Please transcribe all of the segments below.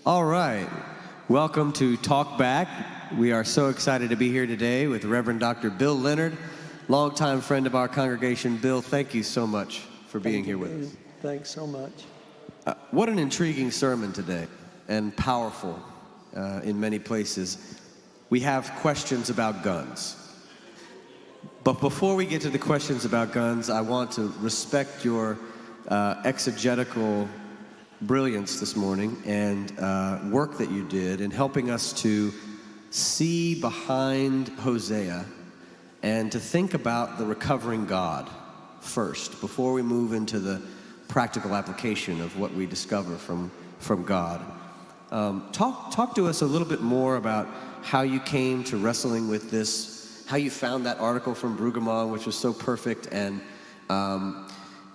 All right. Welcome to Talk Back. We are so excited to be here today with Reverend Dr. Bill Leonard, longtime friend of our congregation. Bill, thank you so much for being here with us. Thanks so much. What an intriguing sermon today, and powerful in many places. We have questions about guns. But before we get to the questions about guns, I want to respect your exegetical brilliance this morning and work that you did in helping us to see behind Hosea and to think about the recovering God first before we move into the practical application of what we discover from God. Talk to us a little bit more about how you came to wrestling with this, how you found that article from Brueggemann, which was so perfect, and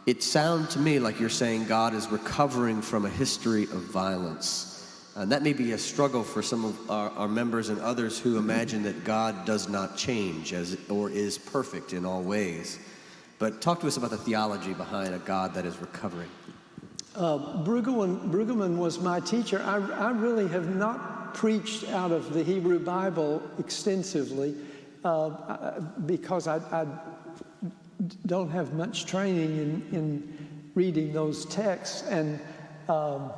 it sounded to me like you're saying God is recovering from a history of violence. And that may be a struggle for some of our members and others who imagine that God does not change or is perfect in all ways. But talk to us about the theology behind a God that is recovering. Brueggemann was my teacher. I really have not preached out of the Hebrew Bible extensively because I don't have much training in reading those texts. And of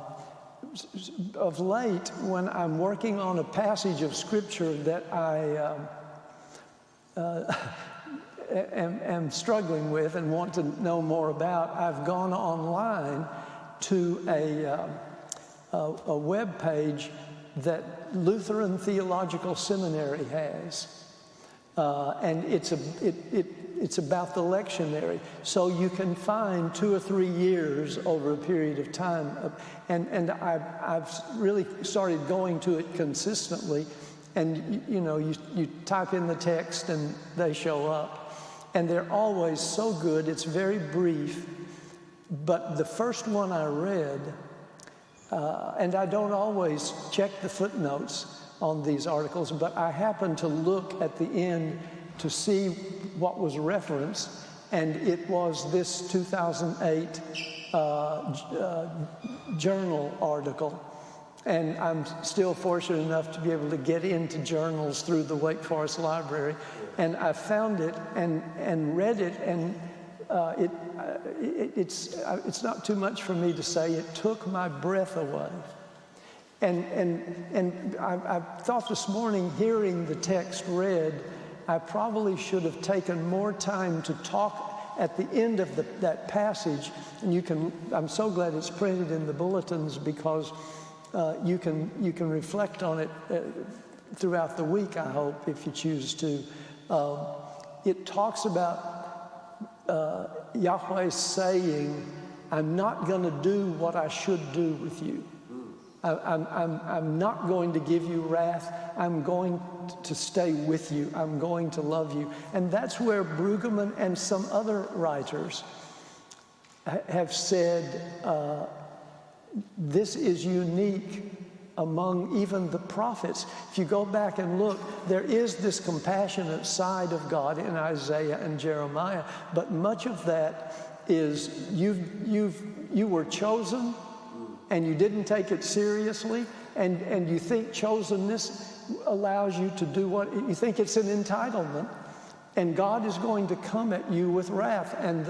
late, when I'm working on a passage of Scripture that I am struggling with and want to know more about, I've gone online to a web page that Lutheran Theological Seminary has, and it's about the lectionary, so you can find 2 or 3 years over a period of time, and I've really started going to it consistently, and you type in the text and they show up, and they're always so good. It's very brief. But the first one I read, and I don't always check the footnotes on these articles, but I happened to look at the end to see what was referenced, and it was this 2008 journal article. And I'm still fortunate enough to be able to get into journals through the Wake Forest Library. And I found it and read it, and it's not too much for me to say. It took my breath away. And I thought this morning, hearing the text read, I probably should have taken more time to talk at the end of that passage. And I'm so glad it's printed in the bulletins, because you can reflect on it throughout the week, I hope, if you choose to. It talks about Yahweh saying, I'm not going to do what I should do with you. I'm not going to give you wrath. I'm going to stay with you. I'm going to love you. And that's where Brueggemann and some other writers have said this is unique among even the prophets. If you go back and look, there is this compassionate side of God in Isaiah and Jeremiah, but much of that is you were chosen and you didn't take it seriously, and you think chosenness allows you to do what you think. It's an entitlement, and God is going to come at you with wrath. And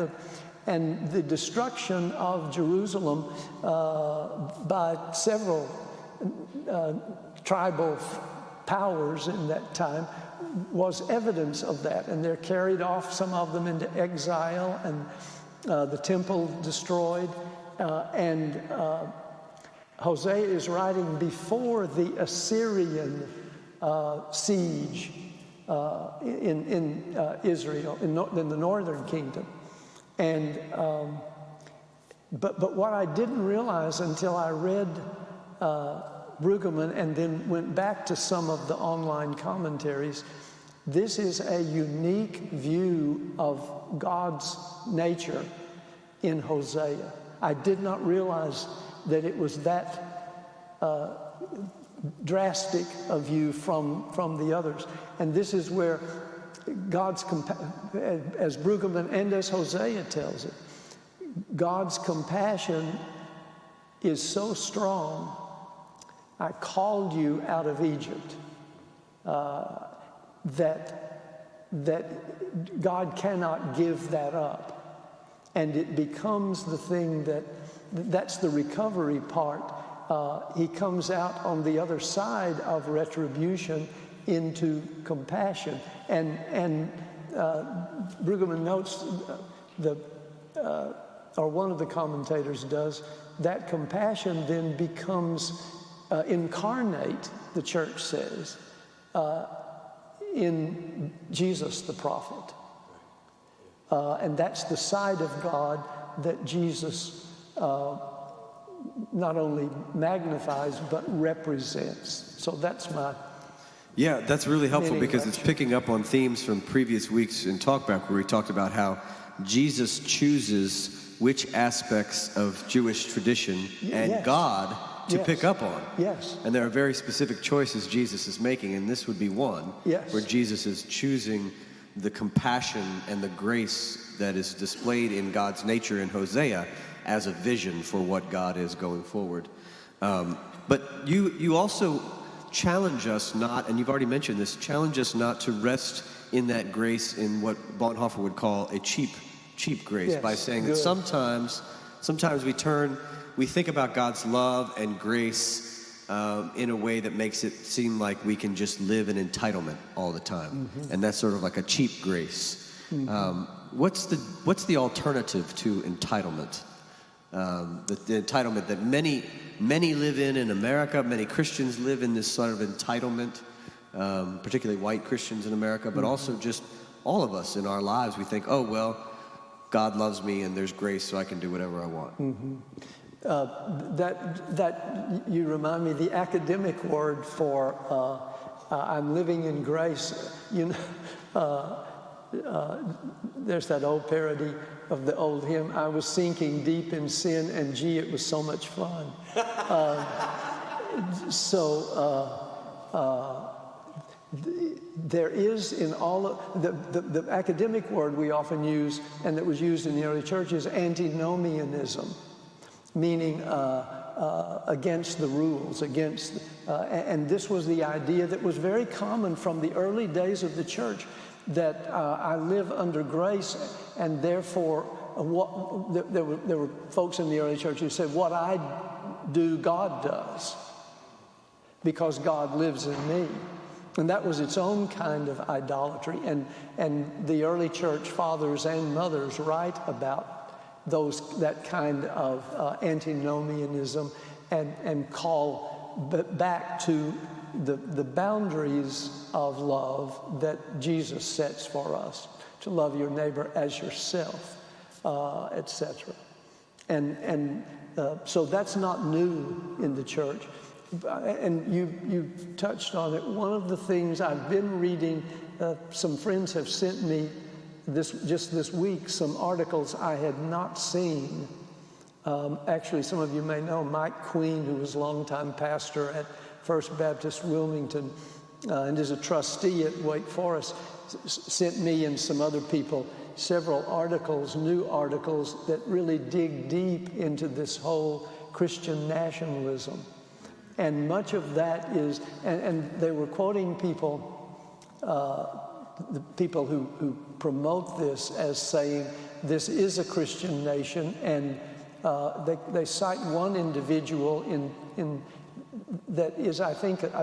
the destruction of Jerusalem by several tribal powers in that time was evidence of that. And they're carried off, some of them, into exile, and the temple destroyed. And Hosea is writing before the Assyrian siege in Israel, in the northern kingdom. And but what I didn't realize until I read Brueggemann and then went back to some of the online commentaries, this is a unique view of God's nature in Hosea. I did not realize that it was that drastic a view from the others. And this is where God's, as Brueggemann and as Hosea tells it, God's compassion is so strong I called you out of Egypt. That God cannot give that up. And it becomes the thing that's the recovery part. He comes out on the other side of retribution into compassion. And Brueggemann notes, or one of the commentators does, that compassion then becomes incarnate, the church says, in Jesus the prophet. And that's the side of God that Jesus not only magnifies but represents. So that's my Yeah, that's really helpful because it's picking up on themes from previous weeks in Talkback where we talked about how Jesus chooses which aspects of Jewish tradition and God to pick up on. Yes. And there are very specific choices Jesus is making, and this would be one where Jesus is choosing the compassion and the grace that is displayed in God's nature in Hosea as a vision for what God is going forward. But you also challenge us not, and you've already mentioned this, challenge us not to rest in that grace in what Bonhoeffer would call a cheap grace, by saying that sometimes we think about God's love and grace in a way that makes it seem like we can just live in entitlement all the time. And that's sort of like a cheap grace. What's the alternative to entitlement? The entitlement that many live in America, many Christians live in this sort of entitlement, particularly white Christians in America, but also just all of us in our lives. We think, oh, well, God loves me and there's grace so I can do whatever I want. That you remind me, the academic word for I'm living in grace, there's that old parody of the old hymn, I was sinking deep in sin and gee, it was so much fun. There is in all of the academic word we often use and that was used in the early church is antinomianism, meaning against the rules, and this was the idea that was very common from the early days of the church, that I live under grace, and therefore there were folks in the early church who said, what I do, God does, because God lives in me. And that was its own kind of idolatry. And the early church fathers and mothers write about that kind of antinomianism and call back to the boundaries of love that Jesus sets for us, to love your neighbor as yourself, etc. And so that's not new in the church. And you touched on it. One of the things I've been reading, some friends have sent me just this week some articles I had not seen. Actually, some of you may know Mike Queen, who was a longtime pastor at First Baptist Wilmington and is a trustee at Wake Forest, sent me and some other people several articles, new articles, that really dig deep into this whole Christian nationalism. And much of that is, and they were quoting people, the people who promote this as saying this is a Christian nation, and they cite one individual in that is, I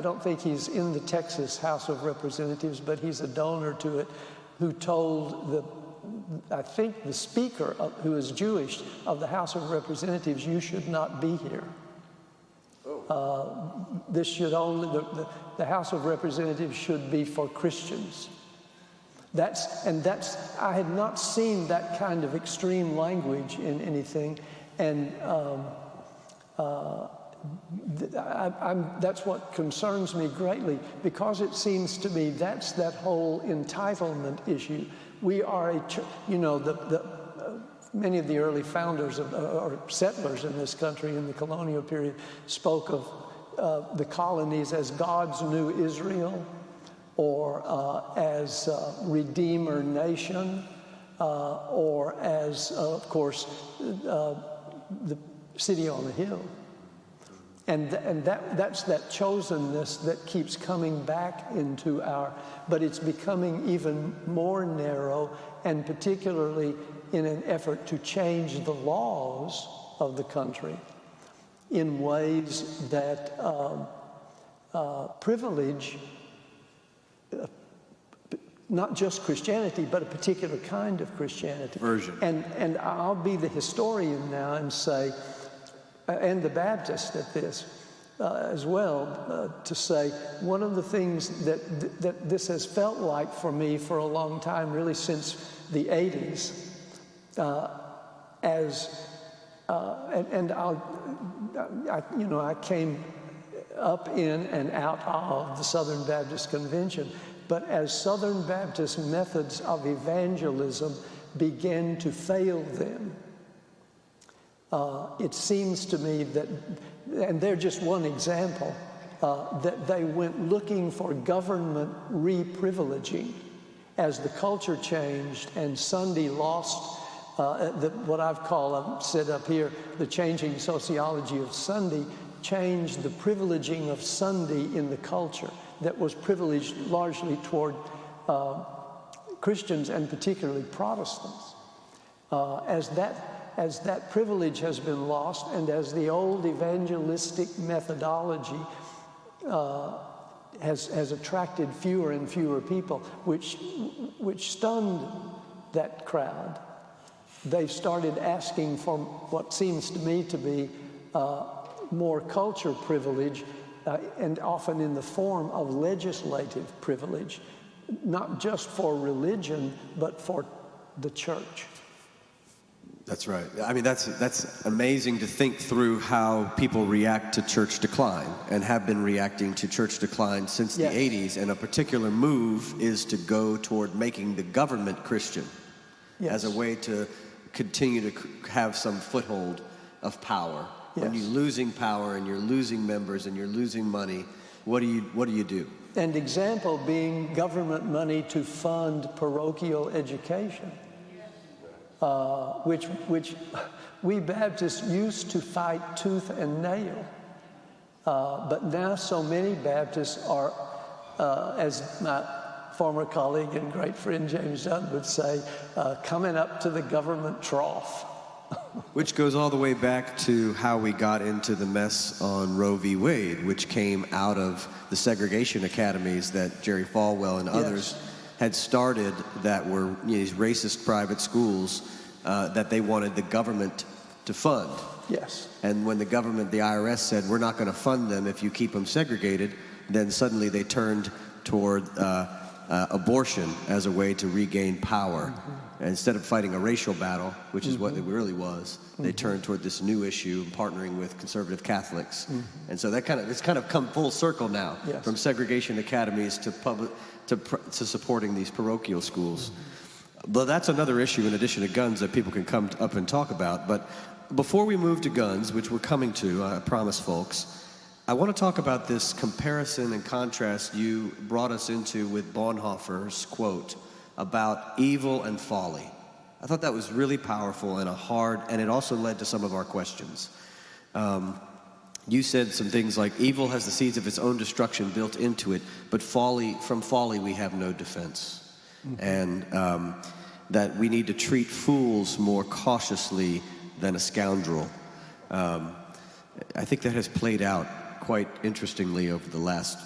don't think he's in the Texas House of Representatives, but he's a donor to it, who told I think the speaker, who is Jewish, of the House of Representatives, you should not be here. This should only, the House of Representatives should be for Christians. I had not seen that kind of extreme language in anything, and that's what concerns me greatly, because it seems to me that's that whole entitlement issue. We are many of the early founders or settlers in this country in the colonial period spoke of the colonies as God's new Israel, or as Redeemer Nation, or as, of course, the city on the hill. And that's that chosenness that keeps coming back into but it's becoming even more narrow, and particularly in an effort to change the laws of the country in ways that privilege not just Christianity, but a particular kind of Christianity. Version. And I'll be the historian now and say, and the Baptist at this as well, to say one of the things that this has felt like for me for a long time, really since the 80s, I came up in and out of the Southern Baptist Convention, but as Southern Baptist methods of evangelism began to fail them, it seems to me that, and they're just one example, that they went looking for government re-privileging as the culture changed and Sunday lost what I've said up here, the changing sociology of Sunday changed the privileging of Sunday in the culture that was privileged largely toward Christians and particularly Protestants. As that privilege has been lost, and as the old evangelistic methodology has attracted fewer and fewer people, which stunned that crowd, they've started asking for what seems to me to be more culture privilege, and often in the form of legislative privilege, not just for religion, but for the church. That's right. I mean, that's amazing to think through how people react to church decline and have been reacting to church decline since the 80s. And a particular move is to go toward making the government Christian as a way to continue to have some foothold of power. When you're losing power and you're losing members and you're losing money, what do you do? And example being government money to fund parochial education. Which we Baptists used to fight tooth and nail. But now so many Baptists are, as my former colleague and great friend James Dunn would say, coming up to the government trough. Which goes all the way back to how we got into the mess on Roe v. Wade, which came out of the segregation academies that Jerry Falwell and others had started, that were these racist private schools that they wanted the government to fund. Yes. And when the government, the IRS, said, we're not going to fund them if you keep them segregated, then suddenly they turned toward abortion as a way to regain power. Mm-hmm. And instead of fighting a racial battle, which is what it really was, they turned toward this new issue, partnering with conservative Catholics. Mm-hmm. And so it's kind of come full circle now, from segregation academies to supporting these parochial schools. But that's another issue in addition to guns that people can come up and talk about. But before we move to guns, which we're coming to, I promise folks, I want to talk about this comparison and contrast you brought us into with Bonhoeffer's quote about evil and folly. I thought that was really powerful and it also led to some of our questions. You said some things like, evil has the seeds of its own destruction built into it, but from folly we have no defense. Mm-hmm. And that we need to treat fools more cautiously than a scoundrel. I think that has played out quite interestingly over the last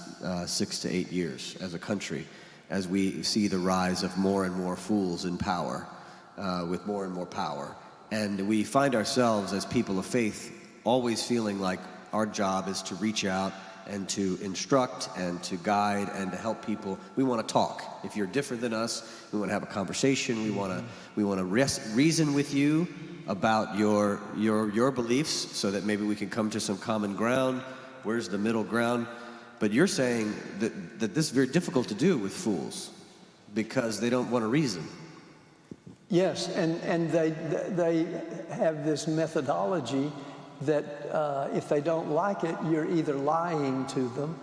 6 to 8 years as a country, as we see the rise of more and more fools in power, with more and more power. And we find ourselves as people of faith always feeling like our job is to reach out and to instruct and to guide and to help people. We want to talk. If you're different than us, we want to have a conversation. We want to reason with you about your beliefs so that maybe we can come to some common ground. Where's the middle ground? But you're saying that this is very difficult to do with fools because they don't want to reason. Yes, and they have this methodology that if they don't like it, you're either lying to them,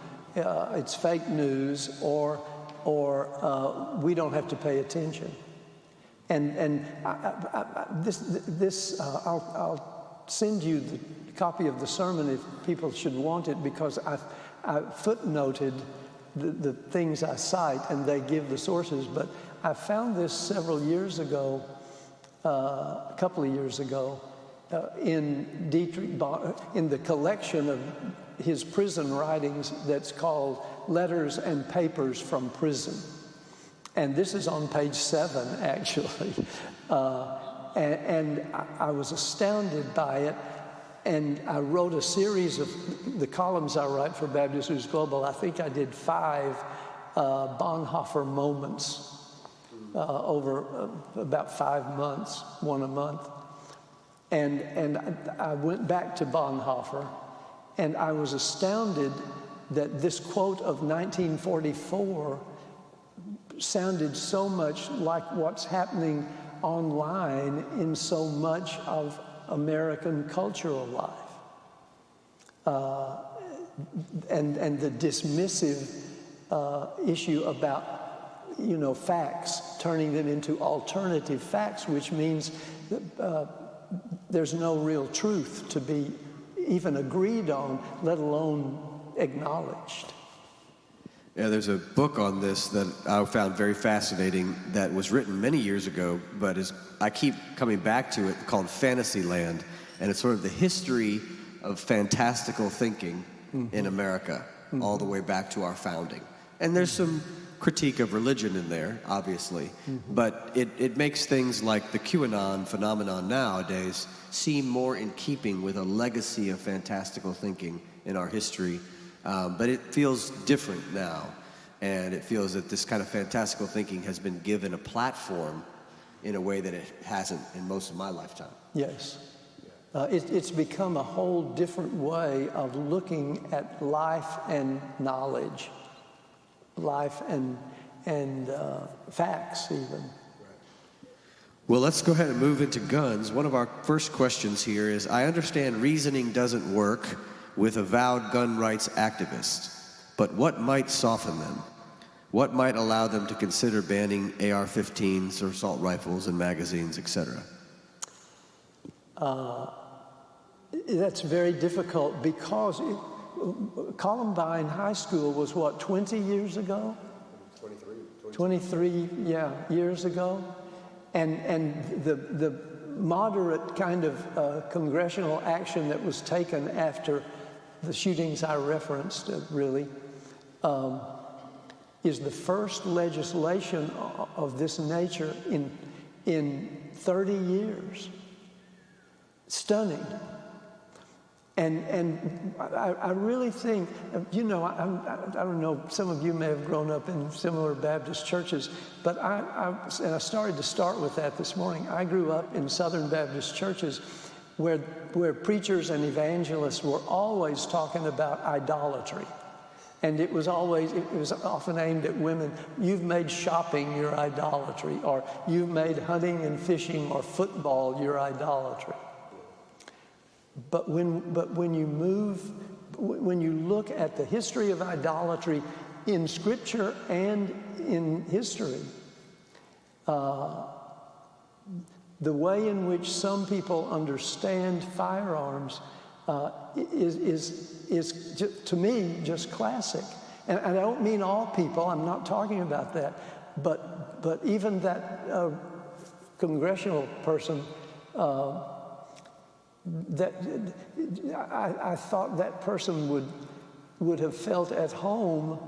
it's fake news, or we don't have to pay attention. And I'll send you the copy of the sermon if people should want it, because I footnoted the things I cite, and they give the sources. But I found this several years ago, a couple of years ago, in the collection of his prison writings that's called Letters and Papers from Prison. And this is on page 7, actually. And I was astounded by it. And I wrote a series of the columns I write for Baptist News Global. I think I did 5 Bonhoeffer moments over about 5 months, one a month. And I went back to Bonhoeffer, and I was astounded that this quote of 1944 sounded so much like what's happening online in so much of American cultural life. And the dismissive issue about, facts, turning them into alternative facts, which means that, there's no real truth to be even agreed on, let alone acknowledged. Yeah, there's a book on this that I found very fascinating that was written many years ago, but I keep coming back to it, called Fantasyland, and it's sort of the history of fantastical thinking in America, all the way back to our founding. And there's some critique of religion in there, obviously, but it makes things like the QAnon phenomenon nowadays seem more in keeping with a legacy of fantastical thinking in our history. But it feels different now, and it feels that this kind of fantastical thinking has been given a platform in a way that it hasn't in most of my lifetime. Yes. It's become a whole different way of looking at life and knowledge, life and facts even. Well, let's go ahead and move into guns. One of our first questions here is, I understand reasoning doesn't work with avowed gun rights activists, but what might soften them? What might allow them to consider banning AR-15s or assault rifles and magazines, etc.? That's very difficult, because Columbine High School was what, 20 years ago? 23, yeah, years ago. And the moderate kind of congressional action that was taken after the shootings I referenced, really, is the first legislation of this nature in 30 years. Stunning. And I really think, I don't know, some of you may have grown up in similar Baptist churches, but I started to start with that this morning. I grew up in Southern Baptist churches where preachers and evangelists were always talking about idolatry. And it was often aimed at women. You've made shopping your idolatry, or you've made hunting and fishing or football your idolatry. But when you look at the history of idolatry in Scripture and in history, the way in which some people understand firearms is to me just classic. And I don't mean all people. I'm not talking about that. But even that congressional person. That I thought that person would have felt at home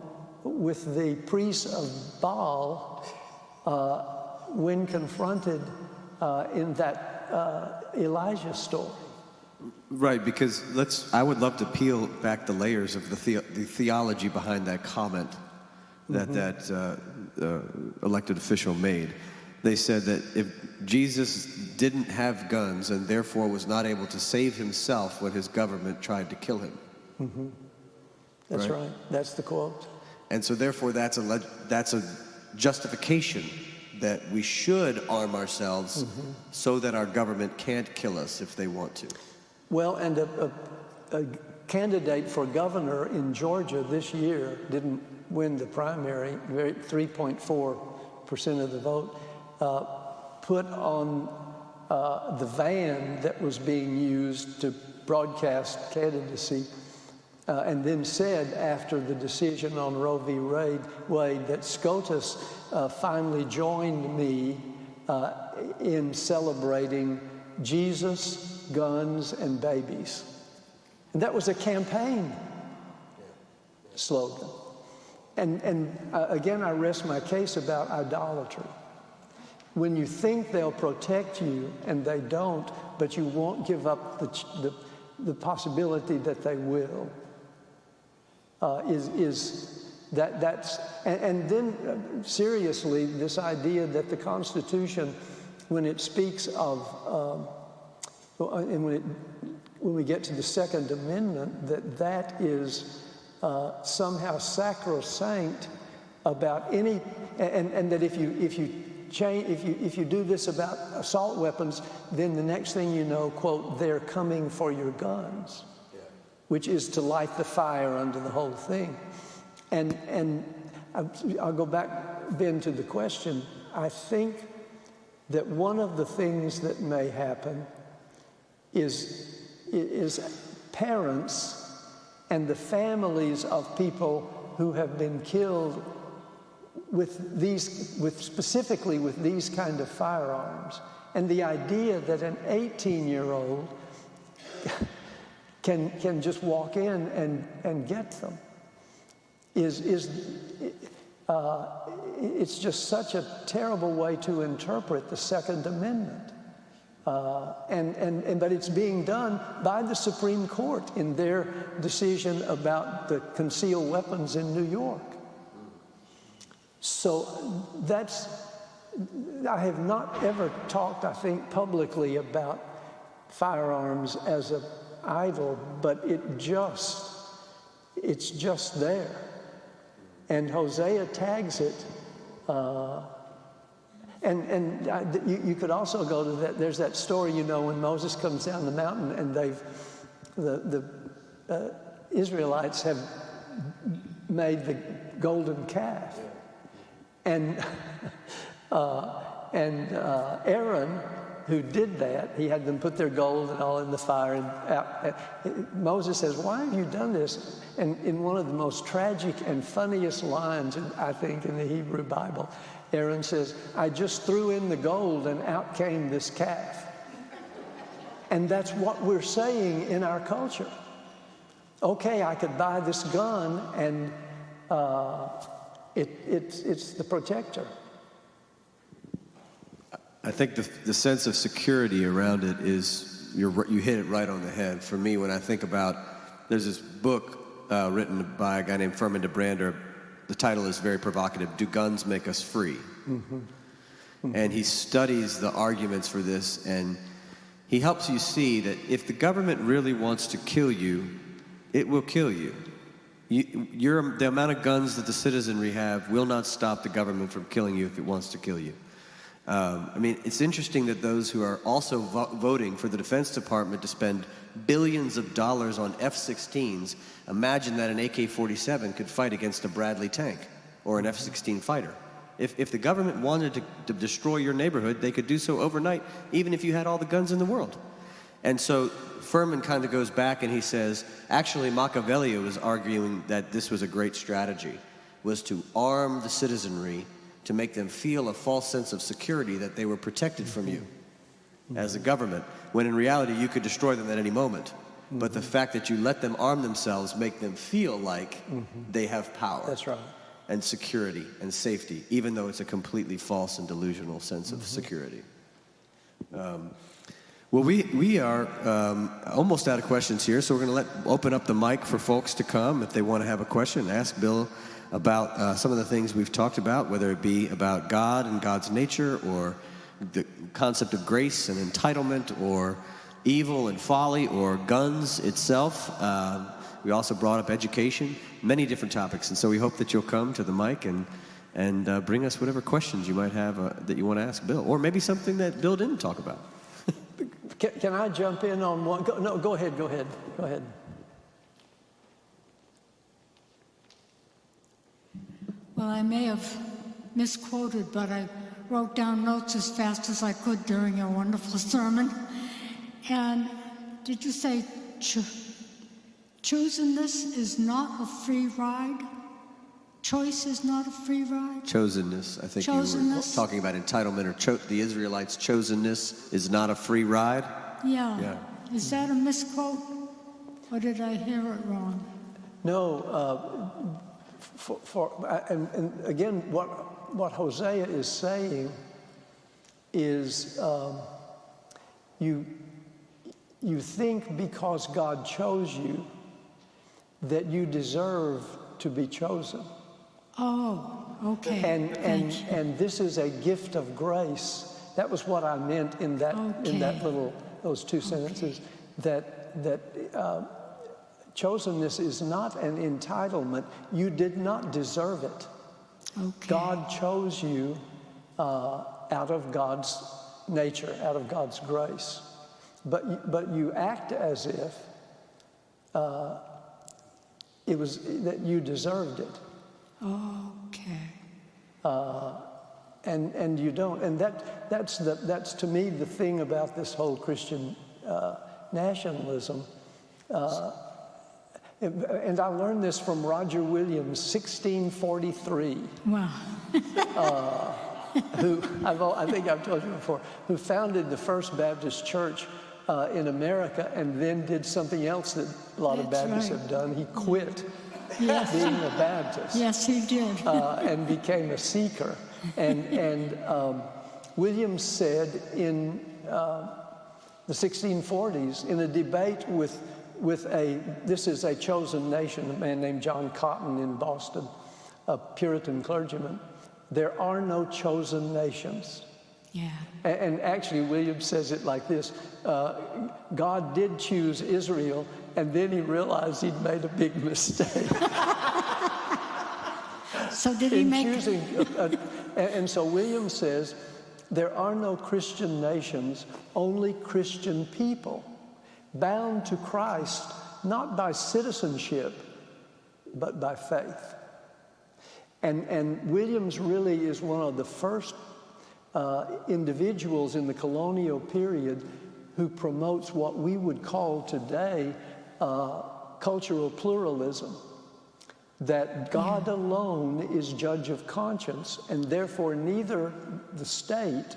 with the priests of Baal when confronted in that Elijah story. Right, because I would love to peel back the layers of the theology behind that comment that elected official made. They said that if Jesus didn't have guns and therefore was not able to save himself when his government tried to kill him. That's right. That's the quote. And so therefore that's a justification that we should arm ourselves so that our government can't kill us if they want to. Well, and a candidate for governor in Georgia this year didn't win the primary, 3.4% of the vote, put on the van that was being used to broadcast candidacy, and then said after the decision on Roe v. Wade that SCOTUS finally joined me in celebrating Jesus, guns, and babies. And that was a campaign slogan. And again, I rest my case about idolatry. When you think they'll protect you and they don't, but you won't give up the possibility that they will, and then seriously, this idea that the Constitution, when it speaks of, and when we get to the Second Amendment, that is somehow sacrosanct about any, and that if you do this about assault weapons, then the next thing you know, quote, they're coming for your guns, which is to light the fire under the whole thing. And I'll go back then to the question. I think that one of the things that may happen is parents and the families of people who have been killed specifically with these kind of firearms, and the idea that an 18-year-old can just walk in and get them it's just such a terrible way to interpret the Second Amendment. But it's being done by the Supreme Court in their decision about the concealed weapons in New York. So I have not ever talked, I think, publicly about firearms as an idol, but it's just there. And Hosea tags it. You could also go to that. There's that story, when Moses comes down the mountain and the Israelites have made the golden calf, and Aaron, who did that, he had them put their gold and all in the fire. And Moses says, "Why have you done this?" And in one of the most tragic and funniest lines, I think, in the Hebrew Bible, Aaron says, "I just threw in the gold and out came this calf." And that's what we're saying in our culture. Okay, I could buy this gun and it's the protector. I think the sense of security around it is, you hit it right on the head. For me, when I think about, there's this book written by a guy named Furman de Brander. The title is very provocative, "Do Guns Make Us Free?" Mm-hmm. Mm-hmm. And he studies the arguments for this, and he helps you see that if the government really wants to kill you, it will kill you. The amount of guns that the citizenry have will not stop the government from killing you if it wants to kill you. It's interesting that those who are also voting for the Defense Department to spend billions of dollars on F-16s, imagine that an AK-47 could fight against a Bradley tank or an F-16 fighter. If the government wanted to destroy your neighborhood, they could do so overnight, even if you had all the guns in the world. And so Furman kind of goes back and he says, actually Machiavelli was arguing that this was a great strategy, was to arm the citizenry to make them feel a false sense of security that they were protected from you as a government, when in reality you could destroy them at any moment. But the fact that you let them arm themselves make them feel like they have power. That's right. And security and safety, even though it's a completely false and delusional sense of security. Well, we are almost out of questions here, so we're going to open up the mic for folks to come if they want to have a question, ask Bill about some of the things we've talked about, whether it be about God and God's nature, or the concept of grace and entitlement, or evil and folly, or guns itself. We also brought up education, many different topics, and so we hope that you'll come to the mic and bring us whatever questions you might have that you want to ask Bill, or maybe something that Bill didn't talk about. Can I jump in on one? No, go ahead. Well, I may have misquoted, but I wrote down notes as fast as I could during your wonderful sermon. And did you say chosenness is not a free ride? Choice is not a free ride? Chosenness. I think you were talking about entitlement, or the Israelites' chosenness is not a free ride. Yeah. Is that a misquote? Or did I hear it wrong? No, and again, what Hosea is saying is you think because God chose you that you deserve to be chosen. Oh, okay. And this is a gift of grace. That was what I meant in that those two sentences. That chosenness is not an entitlement. You did not deserve it. Okay. God chose you out of God's nature, out of God's grace. But you act as if it was that you deserved it. Okay. And you don't. And that's to me the thing about this whole Christian nationalism. And I learned this from Roger Williams, 1643. Wow. Who I think I've told you before, who founded the First Baptist Church in America, and then did something else that a lot of Baptists have done. He quit being a Baptist. Yes, he did. And became a seeker. And Williams said in the 1640s, in a debate with this is a chosen nation, a man named John Cotton in Boston, a Puritan clergyman, there are no chosen nations. Yeah. And actually, Williams says it like this: God did choose Israel, and then he realized he'd made a big mistake. So did he make choosing? And so Williams says there are no Christian nations, only Christian people, bound to Christ not by citizenship, but by faith. And Williams really is one of the first individuals in the colonial period who promotes what we would call today cultural pluralism, that God alone is judge of conscience, and therefore neither the state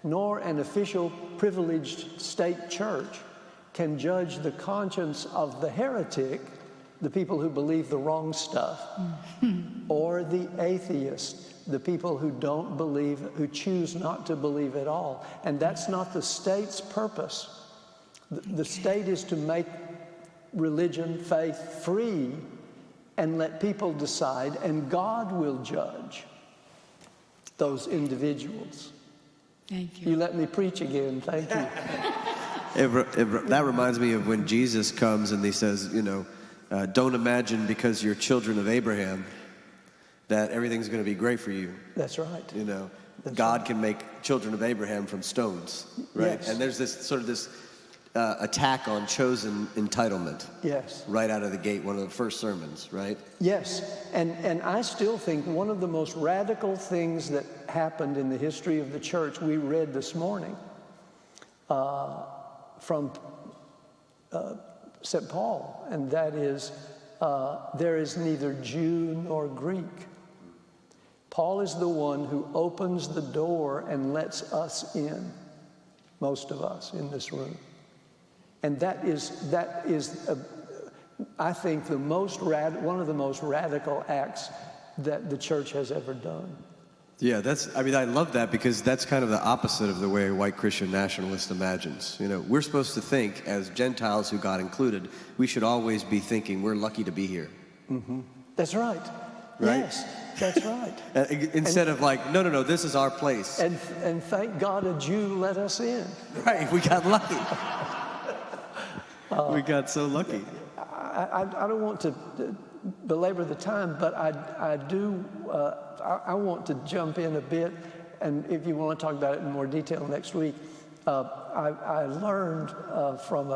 nor an official privileged state church can judge the conscience of the heretic, the people who believe the wrong stuff, or the atheist, the people who don't believe, who choose not to believe at all. And that's not the state's purpose. The state is to make religion, faith free, and let people decide, and God will judge those individuals. Thank you. You let me preach again. Thank you. That reminds me of when Jesus comes and he says, don't imagine because you're children of Abraham that everything's going to be great for you. That's right. God can make children of Abraham from stones, right? Yes. And there's this attack on chosen entitlement. Yes. Right out of the gate, one of the first sermons, right? Yes, and I still think one of the most radical things that happened in the history of the church we read this morning from St. Paul, and that is, there is neither Jew nor Greek. Paul is the one who opens the door and lets us in, most of us in this room. And that is I think, one of the most radical acts that the church has ever done. Yeah, I love that, because that's kind of the opposite of the way a white Christian nationalist imagines. We're supposed to think, as Gentiles who got included, we should always be thinking we're lucky to be here. Mm-hmm. That's right. Right? Yes, that's right. Instead of like, no, this is our place. And thank God a Jew let us in. Right, we got lucky. We got so lucky. I don't want to belabor the time, but I do. I want to jump in a bit, and if you want to talk about it in more detail next week, I learned from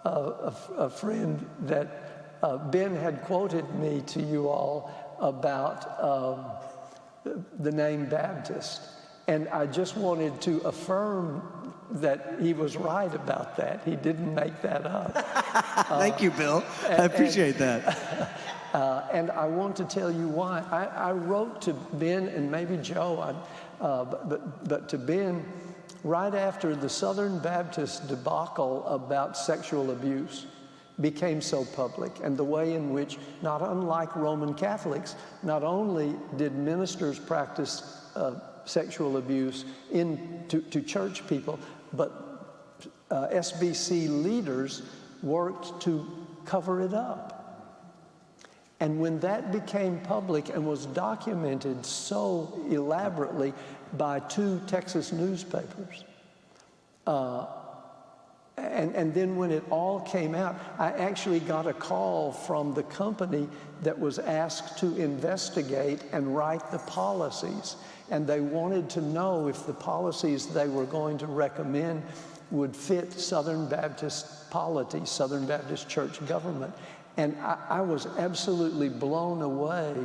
a friend that Ben had quoted me to you all about the name Baptist, And I just wanted to affirm that he was right about that. He didn't make that up. Thank you, Bill. I appreciate that. And I want to tell you why. I wrote to Ben and maybe Joe, but to Ben right after the Southern Baptist debacle about sexual abuse became so public, and the way in which, not unlike Roman Catholics, not only did ministers practice sexual abuse to church people, but SBC leaders worked to cover it up. And when that became public and was documented so elaborately by 2 Texas newspapers, and then when it all came out, I actually got a call from the company that was asked to investigate and write the policies. And they wanted to know if the policies they were going to recommend would fit Southern Baptist polity, Southern Baptist church government. And I was absolutely blown away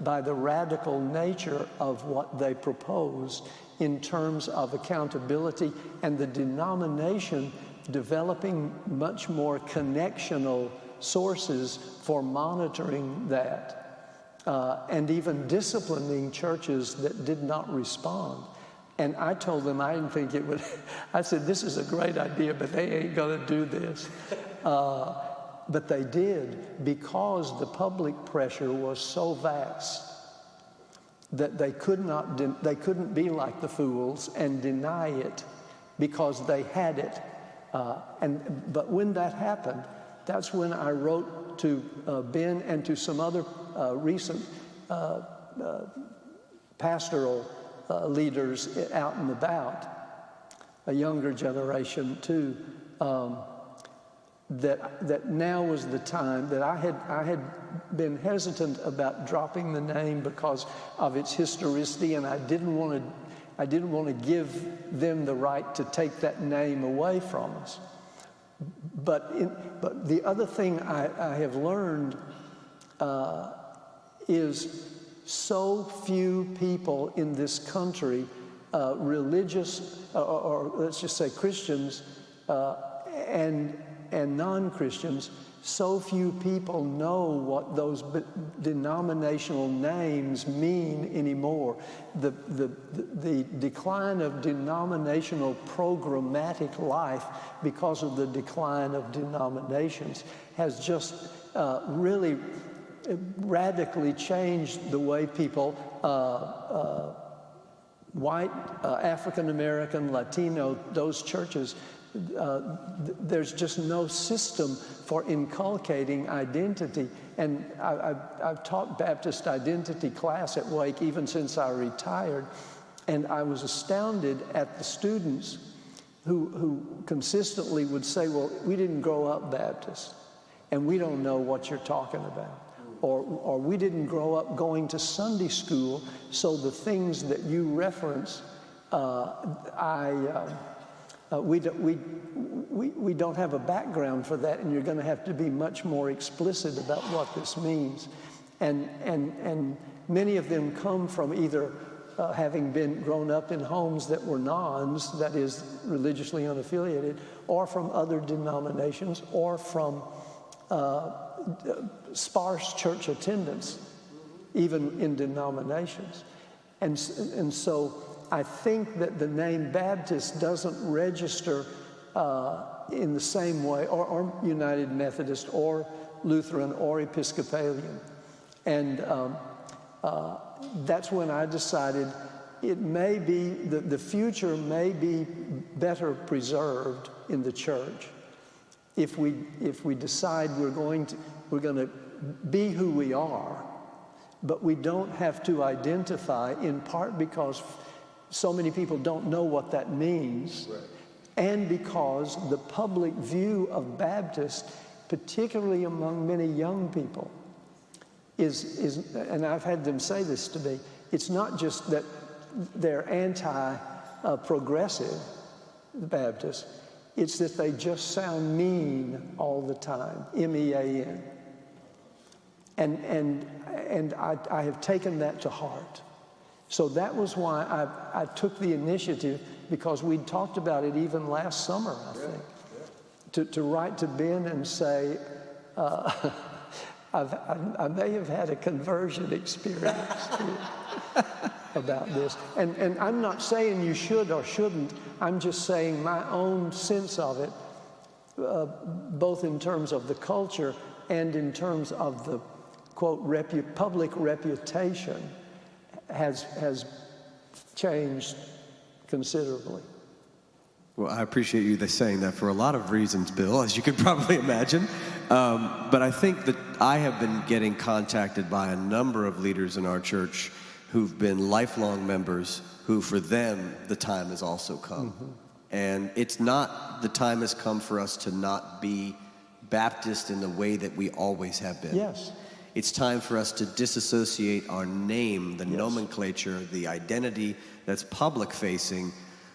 by the radical nature of what they proposed in terms of accountability and the denomination developing much more connectional sources for monitoring that. And even disciplining churches that did not respond. And I told them I didn't think it would, I said, this is a great idea, but they ain't gonna do this. But they did, because the public pressure was so vast that they couldn't be like the fools and deny it, because they had it. But when that happened, that's when I wrote to Ben and to some other recent pastoral leaders out and about, a younger generation too, that now was the time that I had been hesitant about dropping the name because of its historicity, and I didn't want to give them the right to take that name away from us. But the other thing I have learned is so few people in this country, religious, or let's just say Christians and non-Christians, so few people know what those denominational names mean anymore. The decline of denominational programmatic life because of the decline of denominations has just really radically changed the way people, white, African American, Latino, those churches, there's just no system for inculcating identity. And I've taught Baptist identity class at Wake even since I retired, and I was astounded at the students who consistently would say, well, we didn't grow up Baptist, and we don't know what you're talking about. Or we didn't grow up going to Sunday school, so the things that you reference, we don't have a background for that, and you're going to have to be much more explicit about what this means. And many of them come from either having been grown up in homes that were nones, that is, religiously unaffiliated, or from other denominations, or from sparse church attendance, even in denominations. And so I think that the name Baptist doesn't register in the same way, or United Methodist, or Lutheran, or Episcopalian. And that's when I decided it may be, the future may be better preserved in the church if we decide we're going to be who we are, but we don't have to identify, in part because so many people don't know what that means, right, and because the public view of Baptists, particularly among many young people, is and I've had them say this to me, it's not just that they're anti-progressive, the Baptists, it's that they just sound mean all the time, M-E-A-N. And I have taken that to heart. So that was why I took the initiative, because we'd talked about it even last summer, I think, to write to Ben and say, I may have had a conversion experience about this. And I'm not saying you should or shouldn't. I'm just saying my own sense of it, both in terms of the culture and in terms of the, quote, public reputation, has changed considerably. Well, I appreciate you saying that for a lot of reasons, Bill, as you could probably imagine. But I think that I have been getting contacted by a number of leaders in our church who've been lifelong members, who for them, the time has also come. Mm-hmm. And it's not, the time has come for us to not be Baptist in the way that we always have been. Yes. It's time for us to disassociate our name, the nomenclature, the identity that's public-facing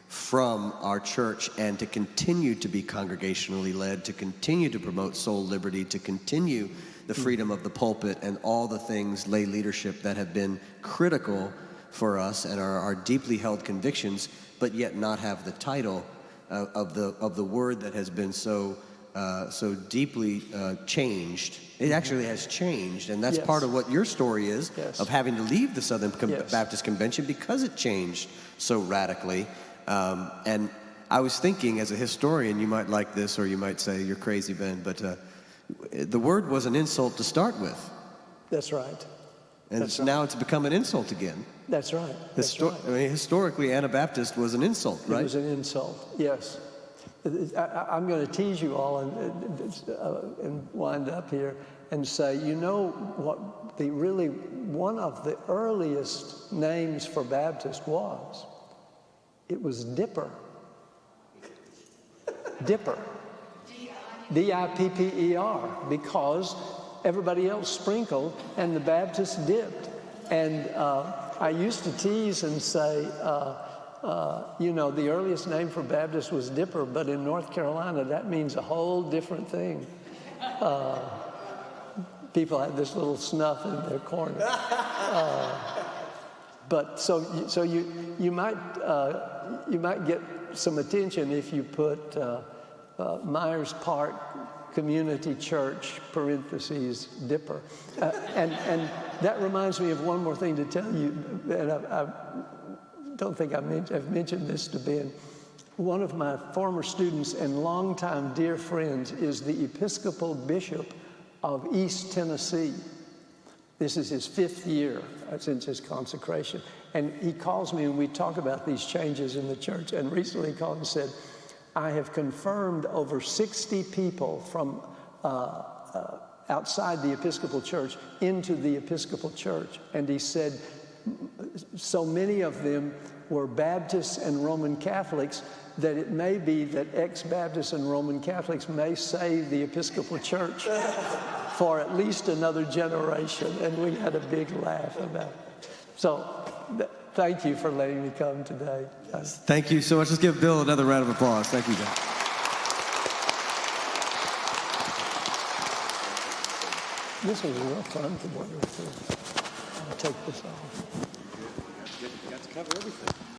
from our church, and to continue to be congregationally led, to continue to promote soul liberty, to continue the freedom of the pulpit and all the things, lay leadership, that have been critical for us and are our deeply held convictions, but yet not have the title of the word that has been so deeply changed. It actually has changed, and that's part of what your story is, of having to leave the Southern Baptist Convention because it changed so radically. And I was thinking, as a historian, you might like this, or you might say, you're crazy, Ben, but the word was an insult to start with. That's right. And now it's become an insult again. That's right. I mean, historically, Anabaptist was an insult, right? It was an insult, yes. I'm going to tease you all and wind up here and say, you know what one of the earliest names for Baptist was? It was Dipper. Dipper. D-I-P-P-E-R, because everybody else sprinkled and the Baptists dipped. And I used to tease and say, you know, the earliest name for Baptist was Dipper, but in North Carolina, that means a whole different thing. People had this little snuff in their corner. But so you might get some attention if you put Myers Park Community Church, parentheses, Dipper. And that reminds me of one more thing to tell you, and I don't think I've mentioned this to Ben. One of my former students and longtime dear friends is the Episcopal Bishop of East Tennessee. This is his 5th year since his consecration. And he calls me and we talk about these changes in the church. And recently he called and said, I have confirmed over 60 people from outside the Episcopal Church into the Episcopal Church. And he said, so many of them were Baptists and Roman Catholics that it may be that ex-Baptists and Roman Catholics may save the Episcopal Church for at least another generation. And we had a big laugh about it. So thank you for letting me come today. Yes. Thank you so much. Let's give Bill another round of applause. Thank you, Ben. This was real fun to work with. I'll take this off. You got to cover everything.